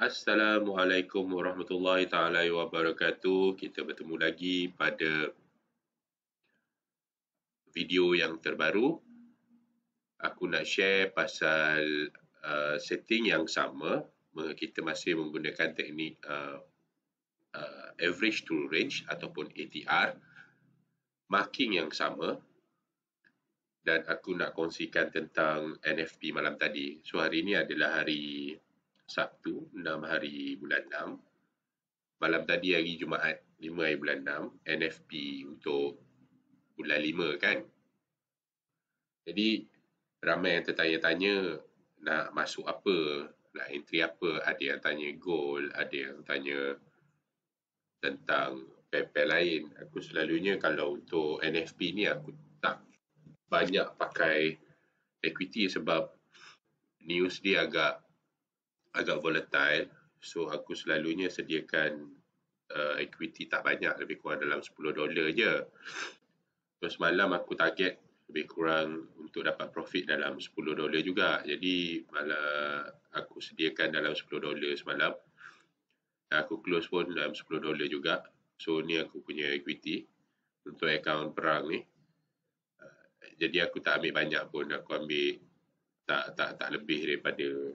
Assalamualaikum warahmatullahi taala wabarakatuh. Kita bertemu lagi pada video yang terbaru. Aku nak share pasal setting yang sama. Kita masih menggunakan teknik average true range ataupun ATR. Marking yang sama. Dan aku nak kongsikan tentang NFP malam tadi. So hari ini adalah hari Sabtu, 6 hari bulan 6. Malam tadi hari Jumaat, 5 hari bulan 6, NFP untuk bulan 5 kan. Jadi ramai yang tertanya-tanya nak masuk apa, nak entry apa. Ada yang tanya gold, ada yang tanya tentang pair-pair lain. Aku selalunya kalau untuk NFP ni aku tak banyak pakai equity sebab news dia agak volatile. So aku selalunya sediakan equity tak banyak, lebih kurang dalam $10 je. So semalam aku target lebih kurang untuk dapat profit dalam $10 juga. Jadi malah aku sediakan dalam $10 semalam. Aku close pun dalam $10 juga. So ni aku punya equity untuk akaun perang ni. Jadi aku tak ambil banyak pun, aku ambil tak lebih daripada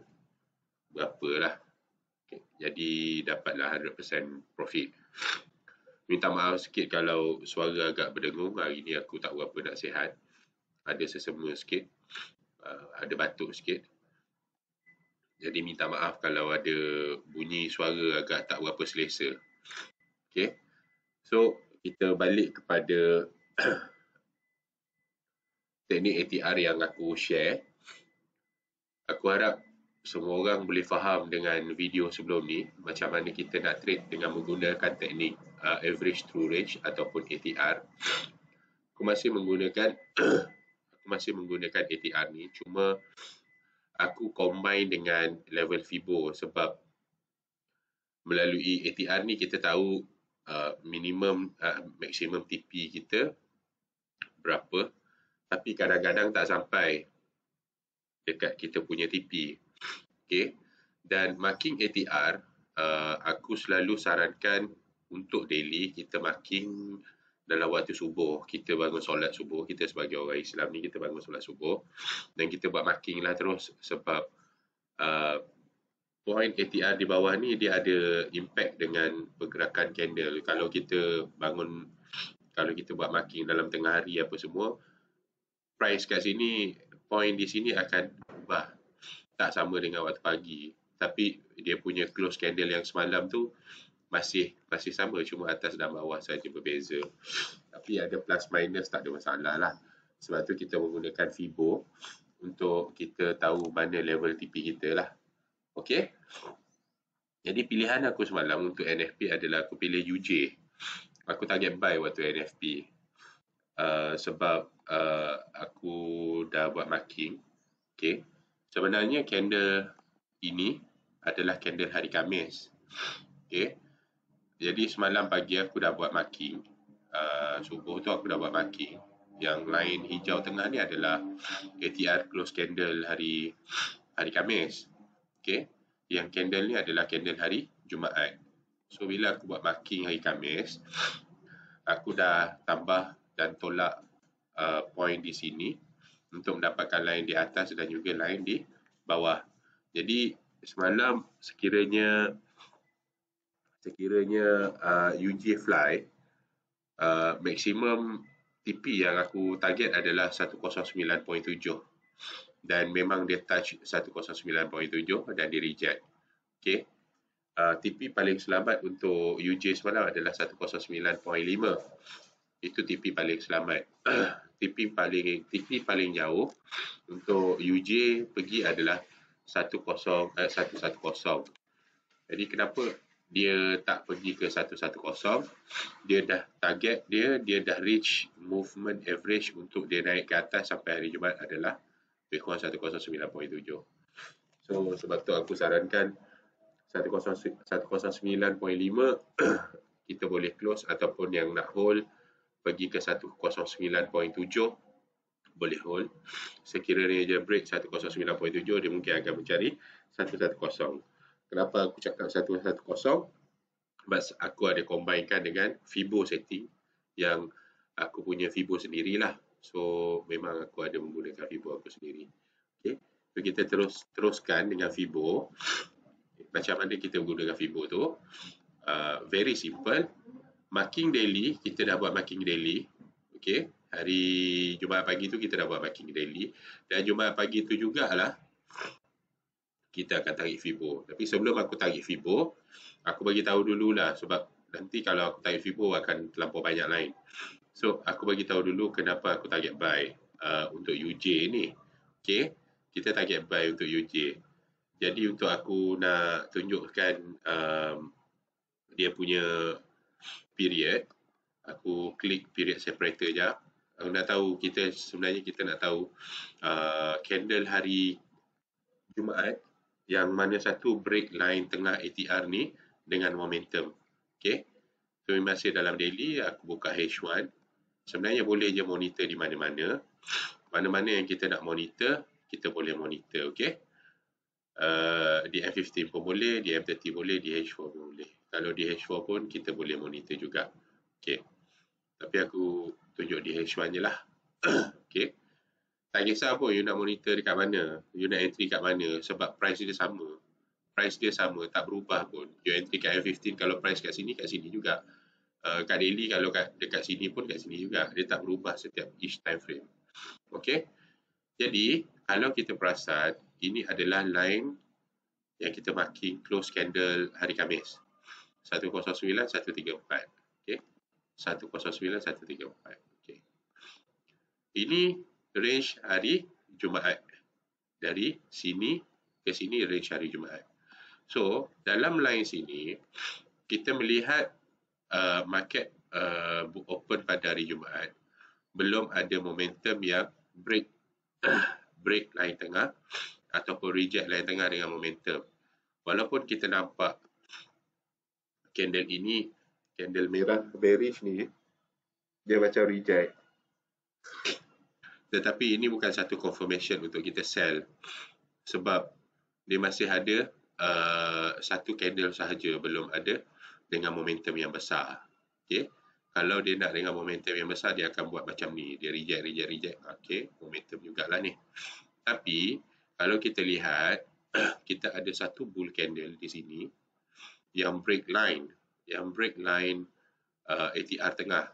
berapa lah. Okay. Jadi dapatlah 100% profit. Minta maaf sikit kalau suara agak berdengung. Hari ni aku tak berapa nak sihat. Ada sesama sikit. Ada batuk sikit. Jadi minta maaf kalau ada bunyi suara agak tak berapa selesa. Okay. So kita balik kepada teknik ATR yang aku share. Aku harap semua orang boleh faham dengan video sebelum ni macam mana kita nak trade dengan menggunakan teknik average true range ataupun ATR. Aku masih menggunakan ATR ni, cuma aku combine dengan level Fibo sebab melalui ATR ni kita tahu maksimum TP kita berapa, tapi kadang-kadang tak sampai dekat kita punya TP. Okay. Dan marking ATR, aku selalu sarankan untuk daily kita marking dalam waktu subuh. Kita bangun solat subuh, kita sebagai orang Islam ni kita bangun solat subuh dan kita buat marking lah terus sebab point ATR di bawah ni dia ada impact dengan pergerakan candle. Kalau kita buat marking dalam tengah hari apa semua, price kat sini, point di sini akan berubah. Tak sama dengan waktu pagi. Tapi dia punya close candle yang semalam tu masih sama, cuma atas dan bawah saja berbeza. Tapi ada plus minus, tak ada masalah lah. Sebab tu kita menggunakan Fibo untuk kita tahu mana level TP kita lah. Okay. Jadi pilihan aku semalam untuk NFP adalah aku pilih UJ. Aku target buy waktu NFP. Sebab aku dah buat marking. Okay. Sebenarnya candle ini adalah candle hari Khamis. Okay. Jadi semalam pagi aku dah buat marking. Subuh tu aku dah buat marking. Yang lain hijau tengah ni adalah ATR close candle hari Khamis. Okay. Yang candle ni adalah candle hari Jumaat. So bila aku buat marking hari Khamis, aku dah tambah dan tolak point di sini untuk mendapatkan line di atas dan juga line di bawah. Jadi semalam sekiranya UJ fly, maksimum TP yang aku target adalah 109.7 dan memang dia touch 109.7 dan dia reject. Okay. TP paling selamat untuk UJ semalam adalah 109.5. Itu TP paling selamat. TP paling jauh untuk UJ pergi adalah 110. Jadi kenapa dia tak pergi ke 110? Dia dah target dia dah reach movement average untuk dia naik ke atas sampai hari Jumaat adalah lebih kurang 109.7. So sebab tu aku sarankan 109.5 kita boleh close, ataupun yang nak hold pergi ke 109.7 boleh hold. Sekiranya dia break 109.7 dia mungkin akan mencari 110. Kenapa aku cakap 110? Sebab aku ada combinekan dengan Fibo setting yang aku punya Fibo sendirilah. So memang aku ada menggunakan Fibo aku sendiri. Okay. So kita teruskan dengan Fibo. Macam mana kita menggunakan Fibo tu? Very simple. Marking daily, kita dah buat marking daily. Okay. Hari Jumaat pagi tu kita dah buat marking daily. Dan Jumaat pagi tu jugalah kita akan tarik Fibo. Tapi sebelum aku tarik Fibo, aku bagi tahu dululah sebab nanti kalau aku tarik Fibo akan terlampau banyak lain. So, aku bagi tahu dulu kenapa aku target buy untuk UJ ni. Okay, kita target buy untuk UJ. Jadi untuk aku nak tunjukkan dia punya period, aku klik period separator je. Aku nak tahu sebenarnya kita nak tahu candle hari Jumaat yang mana satu break line tengah ATR ni dengan momentum. Okay. So masih dalam daily, aku buka H1. Sebenarnya boleh je monitor di mana-mana. Mana-mana yang kita nak monitor, kita boleh monitor. Okay. Di M15 pun boleh, di M30 boleh, di H4 pun boleh. Kalau di H4 pun kita boleh monitor juga. Okay. Tapi aku tunjuk di H1 je lah. Okay. Tak kisah pun you nak monitor dekat mana, you nak entry kat mana sebab price dia sama. Price dia sama, tak berubah pun. You entry kat M15 kalau price kat sini juga. Kat daily kalau dekat sini pun kat sini juga. Dia tak berubah setiap each time frame. Okay. Jadi, kalau kita perasan, ini adalah line yang kita marking close candle hari Khamis. 109, 134. Okay. 109, 134. Okay. Ini range hari Jumaat. Dari sini ke sini range hari Jumaat. So, dalam line sini, kita melihat market open pada hari Jumaat. Belum ada momentum yang break line tengah ataupun reject line tengah dengan momentum. Walaupun kita nampak candle ini, candle merah bearish ni, dia macam reject. Tetapi ini bukan satu confirmation untuk kita sell. Sebab dia masih ada satu candle sahaja, belum ada dengan momentum yang besar. Okay. Kalau dia nak dengan momentum yang besar, dia akan buat macam ni. Dia reject. Okay. Momentum jugalah ni. Tapi, kalau kita lihat, kita ada satu bull candle di sini yang break line. Yang break line ATR tengah.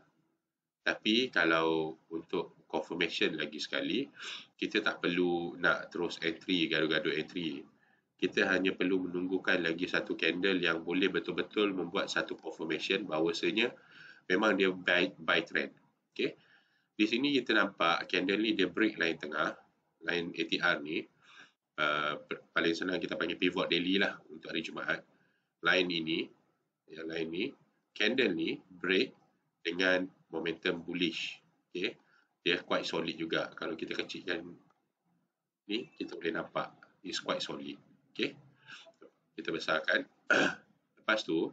Tapi kalau untuk confirmation lagi sekali, kita tak perlu nak terus entry, gaduh-gaduh entry. Kita hanya perlu menunggukan lagi satu candle yang boleh betul-betul membuat satu confirmation bahawasanya memang dia buy trend. Okay. Di sini kita nampak candle ni dia break line tengah, line ATR ni. Paling senang kita panggil pivot daily lah untuk hari Jumaat. Line ini, candle ni break dengan momentum bullish. Okay. Dia quite solid juga. Kalau kita kecilkan ni, kita boleh nampak it's quite solid. Okay. Kita besarkan. Lepas tu,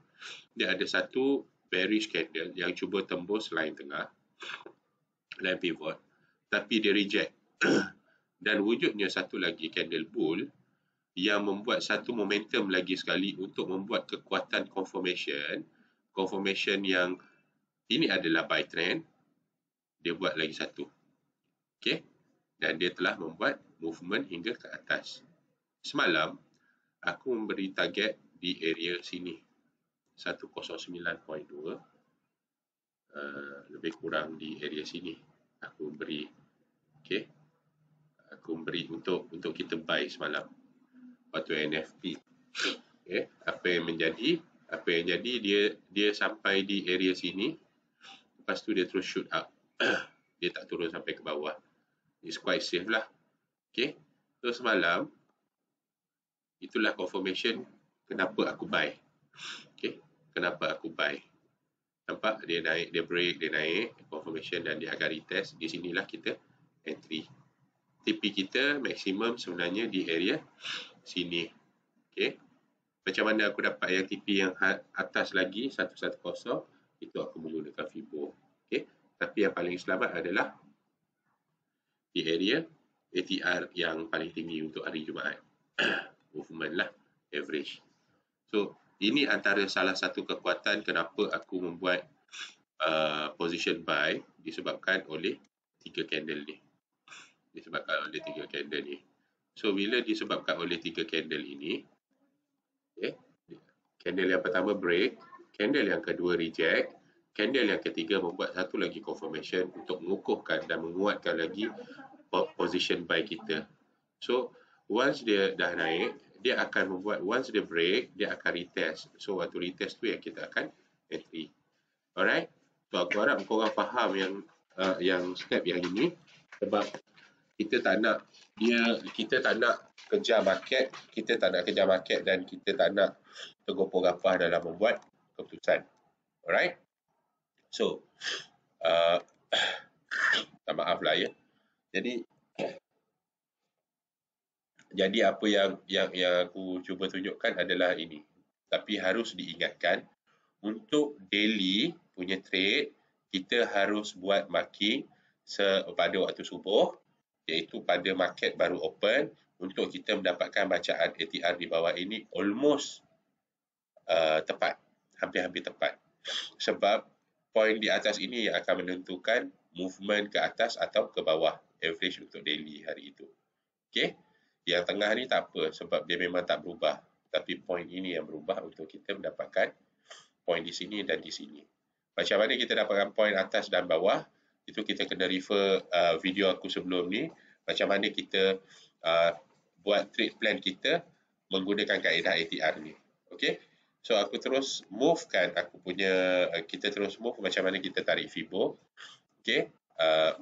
dia ada satu bearish candle yang cuba tembus line tengah, line pivot, tapi dia reject. Dan wujudnya satu lagi candle bull yang membuat satu momentum lagi sekali untuk membuat kekuatan confirmation yang ini adalah buy trend. Dia buat lagi satu. Okay. Dan dia telah membuat movement hingga ke atas. Semalam, aku memberi target di area sini. 109.2. Lebih kurang di area sini. Aku beri. Okay. Aku beri untuk kita buy semalam. Waktu NFP. Okay. Apa yang jadi dia sampai di area sini. Lepas tu dia terus shoot up. Dia tak turun sampai ke bawah. It's quite safe lah. Okay. So semalam, itulah confirmation kenapa aku buy. Okay. Kenapa aku buy. Nampak dia naik, dia break, dia naik. Confirmation dan dia akan retest. Di sinilah kita entry. TP kita maksimum sebenarnya di area sini. Okay. Macam mana aku dapat yang TP yang atas lagi, 110. Itu aku menggunakan Fibo. Okay. Tapi yang paling selamat adalah di area ATR yang paling tinggi untuk hari Jumaat. Movement lah, average. So, ini antara salah satu kekuatan kenapa aku membuat position buy disebabkan oleh 3 candle ni. So, bila disebabkan oleh 3 candle ini, okay, candle yang pertama break, candle yang kedua reject, candle yang ketiga membuat satu lagi confirmation untuk mengukuhkan dan menguatkan lagi position buy kita. So, once dia dah naik, dia akan membuat, once dia break, dia akan retest. So, waktu retest tu yang kita akan entry. Alright? So, aku harap korang faham yang step yang ini, sebab kita tak nak kejar market, dan kita tak nak tergopoh gapah dalam membuat keputusan. Alright? So, maaf lah ya. Jadi apa yang aku cuba tunjukkan adalah ini. Tapi harus diingatkan, untuk daily punya trade, kita harus buat marking pada waktu subuh, iaitu pada market baru open, untuk kita mendapatkan bacaan ATR di bawah ini almost tepat, hampir-hampir tepat. Sebab poin di atas ini yang akan menentukan movement ke atas atau ke bawah, average untuk daily hari itu. Okay? Yang tengah ni tak apa, sebab dia memang tak berubah. Tapi poin ini yang berubah untuk kita mendapatkan poin di sini dan di sini. Macam mana kita dapatkan poin atas dan bawah, itu kita kena refer video aku sebelum ni, macam mana kita buat trade plan kita menggunakan kaedah ATR ni. Okay? So, aku terus kita terus move macam mana kita tarik Fibo. Okay?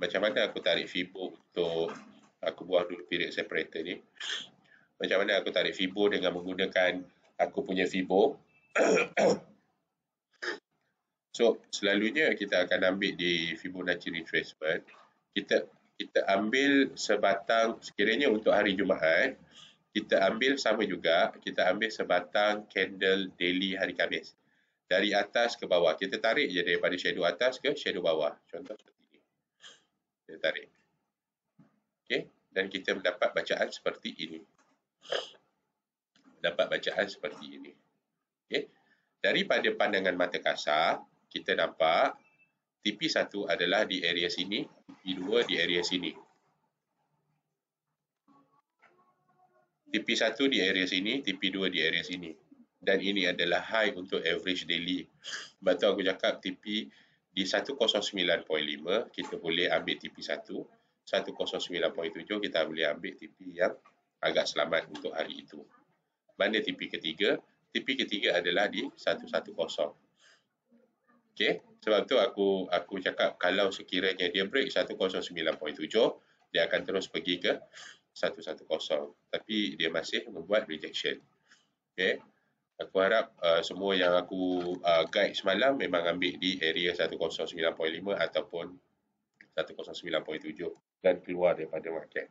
Macam mana aku tarik Fibo untuk, aku buang dulu period separator ni. Macam mana aku tarik Fibo dengan menggunakan aku punya Fibo. So, selalunya kita akan ambil di Fibonacci retracement. Kita ambil sebatang, sekiranya untuk hari Jumaat, kita ambil sama juga, kita ambil sebatang candle daily hari Khamis. Dari atas ke bawah, kita tarik je daripada shadow atas ke shadow bawah. Contoh seperti ini. Kita tarik. Okay? Dan kita mendapat bacaan seperti ini. Okay? Daripada pandangan mata kasar, kita nampak TP1 adalah di area sini, TP2 di area sini. TP1 di area sini, TP2 di area sini. Dan ini adalah high untuk average daily. Sebab tu aku cakap TP di 109.5 kita boleh ambil TP1, 109.7 kita boleh ambil TP yang agak selamat untuk hari itu. Mana TP ketiga? TP ketiga adalah di 110. Okay? Sebab tu aku cakap kalau sekiranya dia break 109.7, dia akan terus pergi ke 110. Tapi dia masih membuat rejection. Okay? Aku harap semua yang aku guide semalam memang ambil di area 109.5 ataupun 109.7 dan keluar daripada market.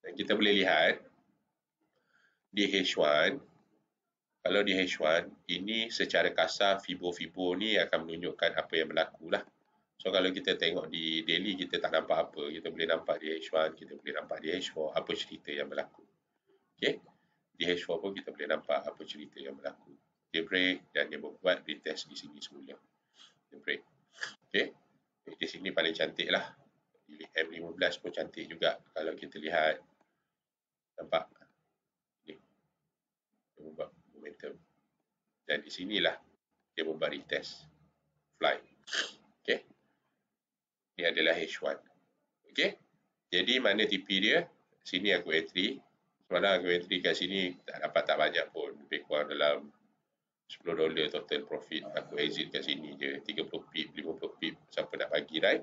Dan kita boleh lihat di H1, kalau di H1, ini secara kasar Fibo ni akan menunjukkan apa yang berlaku lah. So, kalau kita tengok di daily, kita tak nampak apa. Kita boleh nampak di H1, kita boleh nampak di H4, apa cerita yang berlaku. Okay? Di H4 pun kita boleh nampak apa cerita yang berlaku. Dia break dan dia membuat retest di sini semula. Dia break. Okay? Di sini paling cantik lah. M15 pun cantik juga kalau kita lihat. Nampak? Ni. Dia membuat momentum. Dan di sinilah dia membuat retest. Fly. Okay? Ini adalah H1. Okay? Jadi mana TP dia? Sini aku entry. Semalam aku entry kat sini tak dapat tak banyak pun. Lebih kurang dalam $10 total profit. Aku exit kat sini je. 30 pip, 50 pip. Siapa nak bagi, right?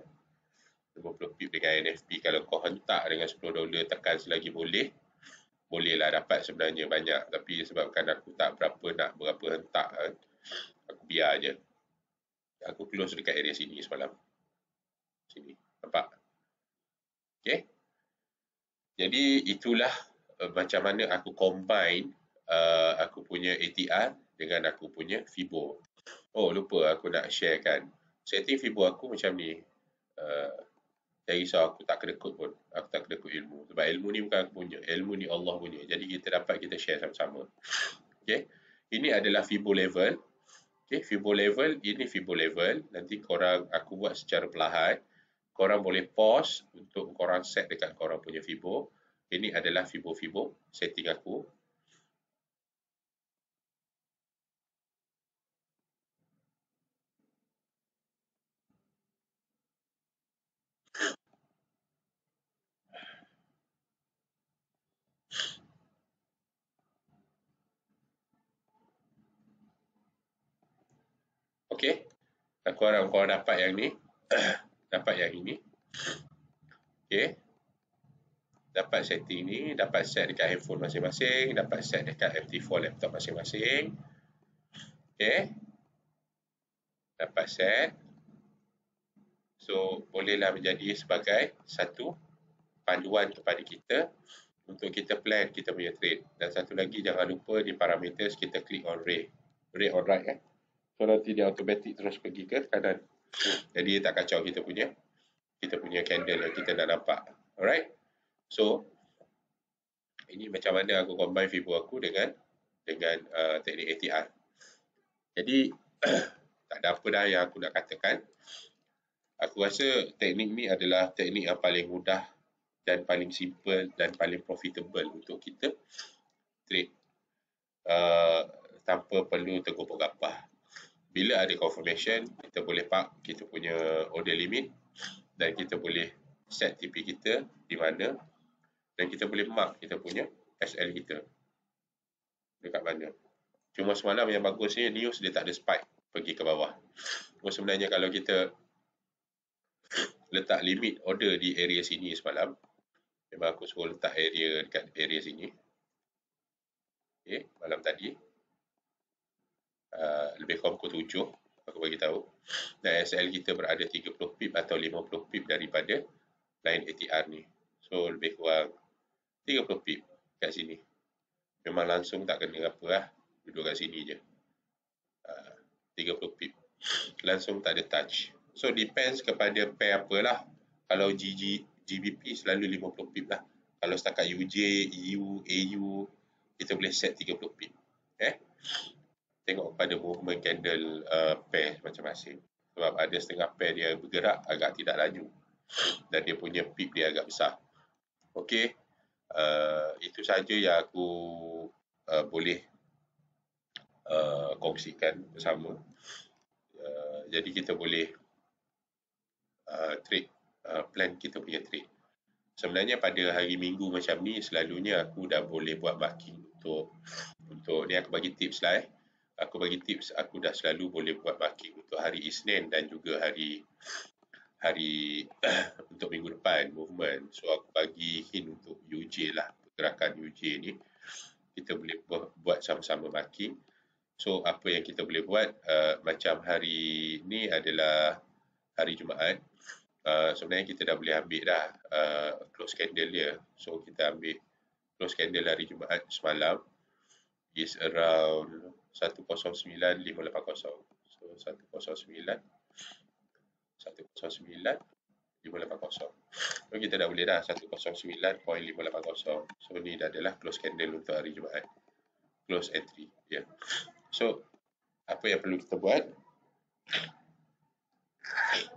50 pip dengan NFP. Kalau kau hentak dengan $10 tekan selagi boleh. Bolehlah dapat sebenarnya banyak. Tapi sebabkan aku tak berapa hentak kan, aku biar je. Aku close dekat area sini semalam. Sini. Nampak? Okay? Jadi itulah macam mana aku combine aku punya ATR dengan aku punya Fibo. Oh, lupa aku nak share kan. Setting Fibo aku macam ni. Jangan risau, aku tak kena kod pun. Aku tak kena kod ilmu. Sebab ilmu ni bukan aku punya. Ilmu ni Allah punya. Jadi kita share sama-sama. Okay? Ini adalah Fibo level. Okay, Fibo level, ini Fibo level. Nanti korang, aku buat secara perlahan. Korang boleh pause untuk korang set dekat korang punya Fibo. Ini adalah Fibo-Fibo setting aku. Okay, korang dapat yang ni. Dapat yang ini. Okay, dapat setting ni, dapat set dekat handphone masing-masing, dapat set dekat MT4 laptop masing-masing. Okay, dapat set. So, bolehlah menjadi sebagai satu panduan kepada kita untuk kita plan kita punya trade. Dan satu lagi, jangan lupa di parameters kita klik on ray. Ray on right. So, nanti dia automatic terus pergi ke kanan. Jadi, dia tak kacau kita punya candle yang kita nak nampak. Alright. So, ini macam mana aku combine Fibo aku dengan teknik ATR. Jadi, tak ada apa dah yang aku nak katakan. Aku rasa teknik ni adalah teknik yang paling mudah dan paling simple dan paling profitable untuk kita trade tanpa perlu tergopoh gapah. Bila ada confirmation, kita boleh park kita punya order limit dan kita boleh set TP kita di mana dan kita boleh mark kita punya SL kita dekat mana. Cuma semalam yang bagusnya news dia tak ada spike pergi ke bawah. Sebenarnya kalau kita letak limit order di area sini semalam, memang aku suruh letak area dekat area sini. Okay, malam tadi lebih kurang pukul 7 aku bagi tahu. Dan SL kita berada 30 pip atau 50 pip daripada line ATR ni. So lebih kurang 30 pip kat sini. Memang langsung tak kena apa lah. Duduk kat sini je. 30 pip. Langsung tak ada touch. So depends kepada pair apalah. Kalau GBP selalu 50 pip lah. Kalau setakat UJ, EU, AU, kita boleh set 30 pip. Tengok pada movement candle pair masing-masing. Sebab ada setengah pair dia bergerak agak tidak laju. Dan dia punya pip dia agak besar. Okey. Itu saja yang aku boleh kongsikan bersama. Jadi kita boleh trade, plan kita punya trade. Sebenarnya pada hari Minggu macam ni selalunya aku dah boleh buat marking untuk ni aku bagi tips lah. Aku bagi tips, aku dah selalu boleh buat marking untuk hari Isnin dan juga hari untuk minggu depan movement. So aku bagi hint untuk UJ lah, pergerakan UJ ni kita boleh buat sama-sama marking. So apa yang kita boleh buat, macam hari ni adalah hari Jumaat. Sebenarnya kita dah boleh ambil dah close candle dia. So kita ambil close candle hari Jumaat semalam is around 109,580. So 109,580. So kita dah boleh dah 109.580. So ni dah adalah close candle untuk hari Jumaat. Close entry. Yeah. So apa yang perlu kita buat?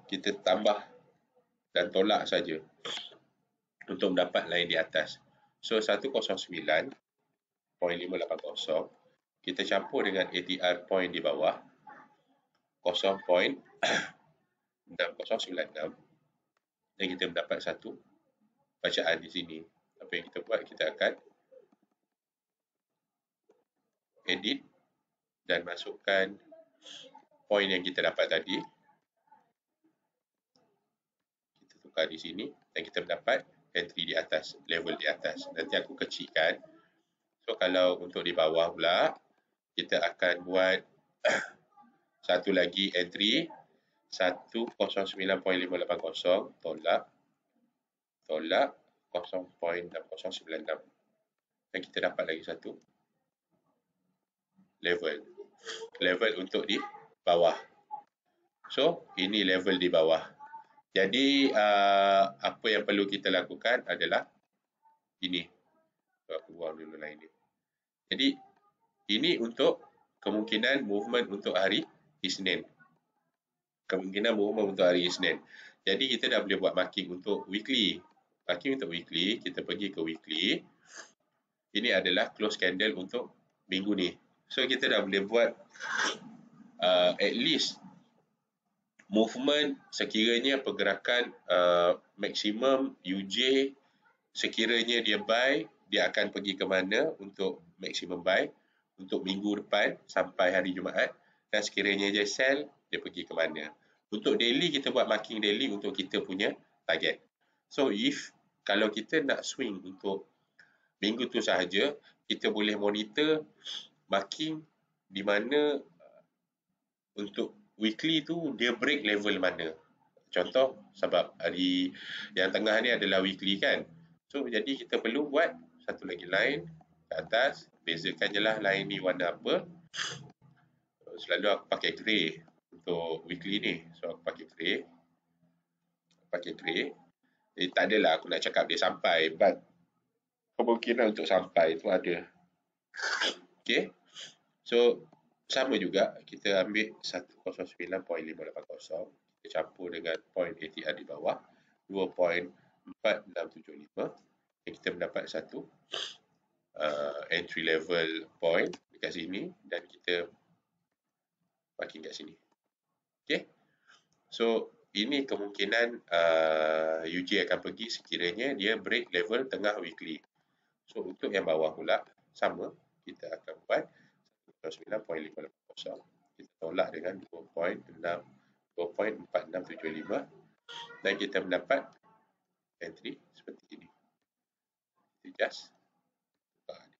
Kita tambah dan tolak saja untuk mendapat line di atas. So 109.580 kita campur dengan ATR point di bawah 0.6096 dan kita mendapat satu bacaan di sini. Apa yang kita buat, kita akan edit dan masukkan point yang kita dapat tadi. Kita tukar di sini dan kita mendapat entry di atas, level di atas. Nanti aku kecilkan. So kalau untuk di bawah pula, kita akan buat satu lagi entry 109.580 tolak 0.6096 dan kita dapat lagi satu level untuk di bawah. So ini level di bawah. Jadi apa yang perlu kita lakukan adalah ini. Aku buang dulu line ni. Jadi ini untuk kemungkinan movement untuk hari Isnin. Kemungkinan movement untuk hari Isnin. Jadi kita dah boleh buat marking untuk weekly. Marking untuk weekly, kita pergi ke weekly. Ini adalah close candle untuk minggu ni. So kita dah boleh buat at least movement sekiranya pergerakan maksimum UJ sekiranya dia buy, dia akan pergi ke mana untuk maximum buy untuk minggu depan sampai hari Jumaat, dan sekiranya dia sell, dia pergi ke mana. Untuk daily, kita buat marking daily untuk kita punya target. So kalau kita nak swing untuk minggu tu sahaja, kita boleh monitor marking di mana untuk weekly tu dia break level mana. Contoh, sebab hari yang tengah ni adalah weekly kan. So, jadi kita perlu buat satu lagi line ke atas. Bezakan je lah line ni warna apa. Selalu aku pakai grey untuk weekly ni. So, aku pakai grey. Tak adalah aku nak cakap dia sampai. But, kemungkinan untuk sampai tu ada. Okay. So, sama juga. Kita ambil 109.580. Kita campur dengan point ATR di bawah. 2.4675. Dan kita mendapat satu entry level point dekat sini. Dan kita parking kat sini. Okay. So, ini kemungkinan UJ akan pergi sekiranya dia break level tengah weekly. So, untuk yang bawah pula, sama. Kita akan buat 9.580. Kita tolak dengan 2.4675. Dan kita mendapat entry seperti ini. Kita just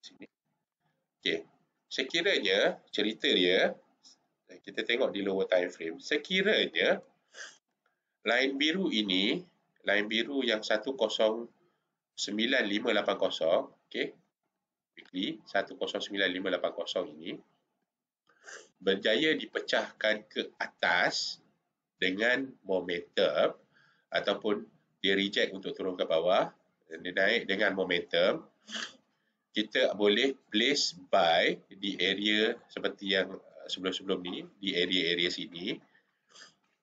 di sini. Okay. Sekiranya cerita dia, kita tengok di lower time frame, sekiranya line biru ini, line biru yang 109.580, okay, weekly 109.580 ini berjaya dipecahkan ke atas dengan momentum ataupun dia reject untuk turun ke bawah, dia naik dengan momentum, kita boleh place buy di area seperti yang sebelum-sebelum ni, di area-area sini,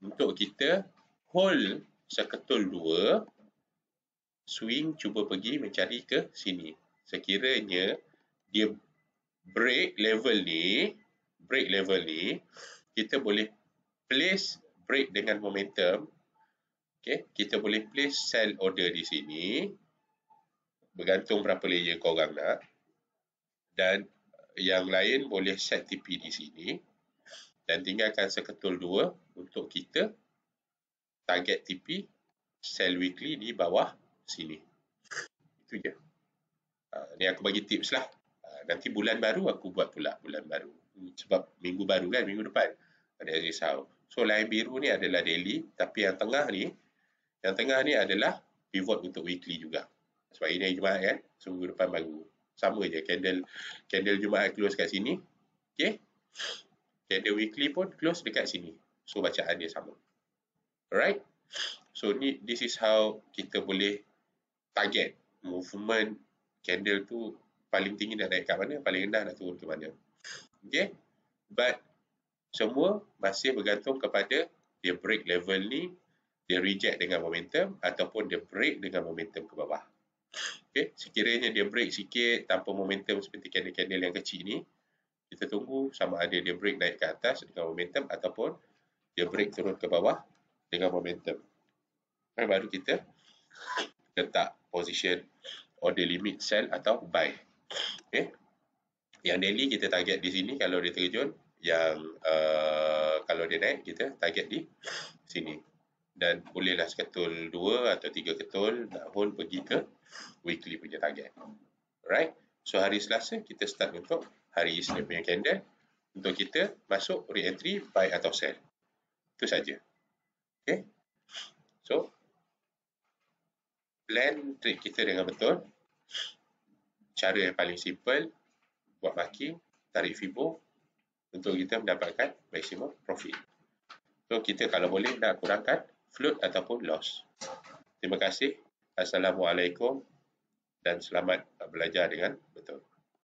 untuk kita hold seketul 2, swing cuba pergi mencari ke sini. Sekiranya dia break level ni, kita boleh place break dengan momentum. Okay, kita boleh place sell order di sini, bergantung berapa layer korang nak, dan yang lain boleh set TP di sini, dan tinggalkan seketul 2 untuk kita target TP sell weekly di bawah sini. Itu je. Ni aku bagi tips lah. Nanti bulan baru aku buat pula bulan baru. Sebab minggu baru kan, minggu depan. Ada risau. So line biru ni adalah daily, tapi yang tengah ni adalah pivot untuk weekly juga. Sebab ini hari Jumaat kan, seminggu depan baru. Sama je, candle Jumaat close kat sini. Okay. Candle weekly pun close dekat sini. So bacaan dia sama. Alright. So this is how kita boleh target movement candle tu paling tinggi nak naik kat mana, paling rendah nak turun ke mana. Okay. But semua masih bergantung kepada dia break level ni, dia reject dengan momentum ataupun dia break dengan momentum ke bawah. Okay. Sekiranya dia break sikit tanpa momentum seperti candle-candle yang kecil ni, kita tunggu sama ada dia break naik ke atas dengan momentum ataupun dia break turun ke bawah dengan momentum. Dan baru kita letak position order limit sell atau buy. Okay. Yang daily kita target di sini kalau dia terjun, yang kalau dia naik kita target di sini. Dan bolehlah seketul 2 atau 3 ketul nak hold pergi ke weekly punya target. Alright. So hari Selasa kita start untuk hari Isnin punya candle untuk kita masuk re-entry buy atau sell. Itu saja. Okay. So plan trade kita dengan betul. Cara yang paling simple, buat marking, tarik Fibo untuk kita mendapatkan maximum profit. So kita kalau boleh nak kurangkan float ataupun loss. Terima kasih. Assalamualaikum dan selamat belajar dengan betul.